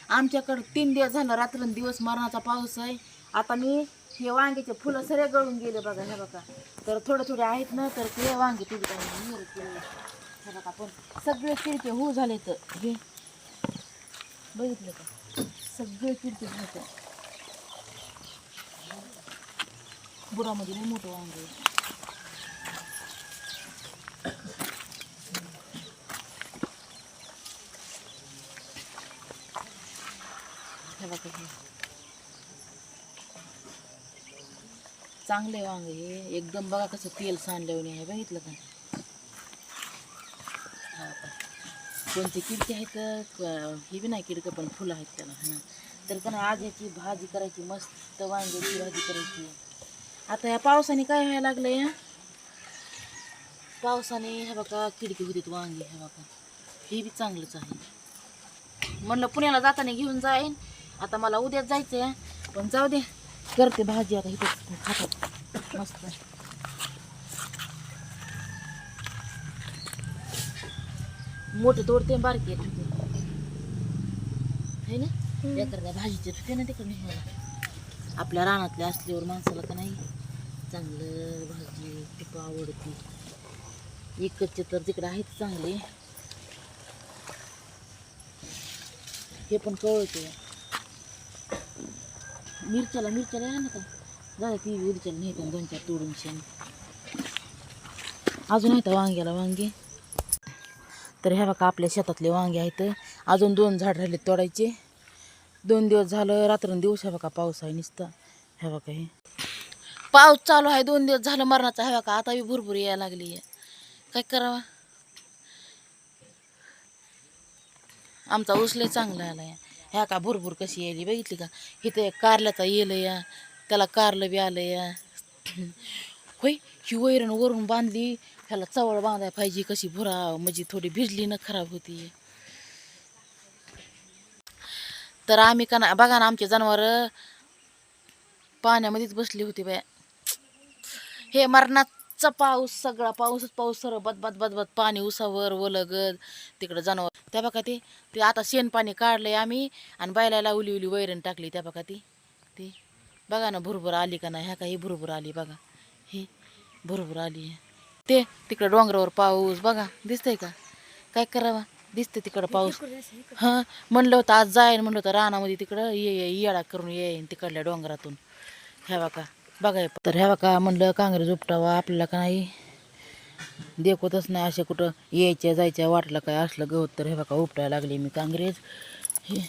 आमच्याकडं 3 दिवस झालं रात्रंदिवस मरणाचा पाऊस आहे. आता मी हे वांग्याचे फुलं सगळे गळून गेले बघा. हे बघा तर थोडे थोडे आहेत ना, तर ते वांगे तुझे हे बघा. पण सगळे चिडके होऊ झाले. तर हे बघितलं का, सगळे चिडके होते. बुडामध्ये नाही मोठं वांगे. हे बघा, हे चांगले वांगे हे एकदम. बघा कसं तेल सांडल्याने आहे, बघितलं का. कोणते किडके आहेत, हे बी नाही किडकं, पण फुलं आहेत त्याला. हां तर पण आज याची भाजी करायची, मस्त वांग्याची भाजी करायची. आता या पावसाने काय व्हायला लागलं या पावसाने. हे बघा किडकी होतीत वांगे. हे बघा हे बी चांगलंच आहे. म्हणलं पुण्याला जाताना घेऊन जाईन. आता मला उद्याच जायचं आहे, पण जाऊ दे, करते भाजी आता. इथं खातात मस्त. मोठे तोडते बारके ठेवते है ना. एखाद्या भाजीचे ठेवते ना तिकडे निघायला. आपल्या रानातले असल्यावर माणसाला का नाही चांगलं भाजी खूप आवडते. इकडचे तर तिकडे आहेत चांगले. हे पण कळते. मिरच्याला आहे ना का, झालं ती मिरच्याला नाही का 2-4 तोडून शेण. अजून आहेत वांग्याला वांगे. तर ह्या बघा आपल्या शेतातले वांगे आहेत. अजून 2 झाड राहिले तोडायचे. 2 दिवस झालं रात्रंदिवस. ह्या बघा पाऊस आहे नुसता. ह्या बघा हे पाऊस चालू आहे 2 दिवस झालं मरणाचा. ह्या बघा आता बी भरपूर यायला लागली आहे. काय करावं. आमचा उसले चांगला आला आहे. ह्या का भरपूर कशी यायली बघितली का. इथं एक कारल्याचा येलं या, त्याला कारलं बी आलं या. होय ही वैरण वरून बांधली, ह्याला चवळ बांधायला पाहिजे. कशी भुरा म्हणजे थोडी भिजली ना खराब होती. तर आम्ही का ना बघा ना, आमचे जनावर पाण्यामध्येच बसली होती बाया. हे मरणाचा पाऊस, सगळा पाऊस सर्व बदबद बदबद पाणी उसावर वलगद तिकडं जनावर. त्या बघा ते आता शेण पाणी काढलंय आम्ही, आणि बैलाला उली वैरण टाकली. त्या बघा ती बघा ना भुरभुर आली का नाही. ह्या काही भुरभुर आली बघा. ही भुरभुर आली. ते तिकडं डोंगरावर पाऊस बघा दिसतंय का. काय करावा, दिसते तिकडं पाऊस. हां म्हणलं होतं आज जाईन, म्हणलं होतं रानामध्ये तिकडं येडा करून येईन तिकडल्या डोंगरातून. ह्या बघा तर ह्या बघा म्हणलं कांग्रेस उपटावा आपल्याला का नाही देखवतच नाही. असे कुठं यायच्या जायच्या वाटलं काय असलं गवत. तर हे बघा उपटायला लागले मी कांग्रेस. हे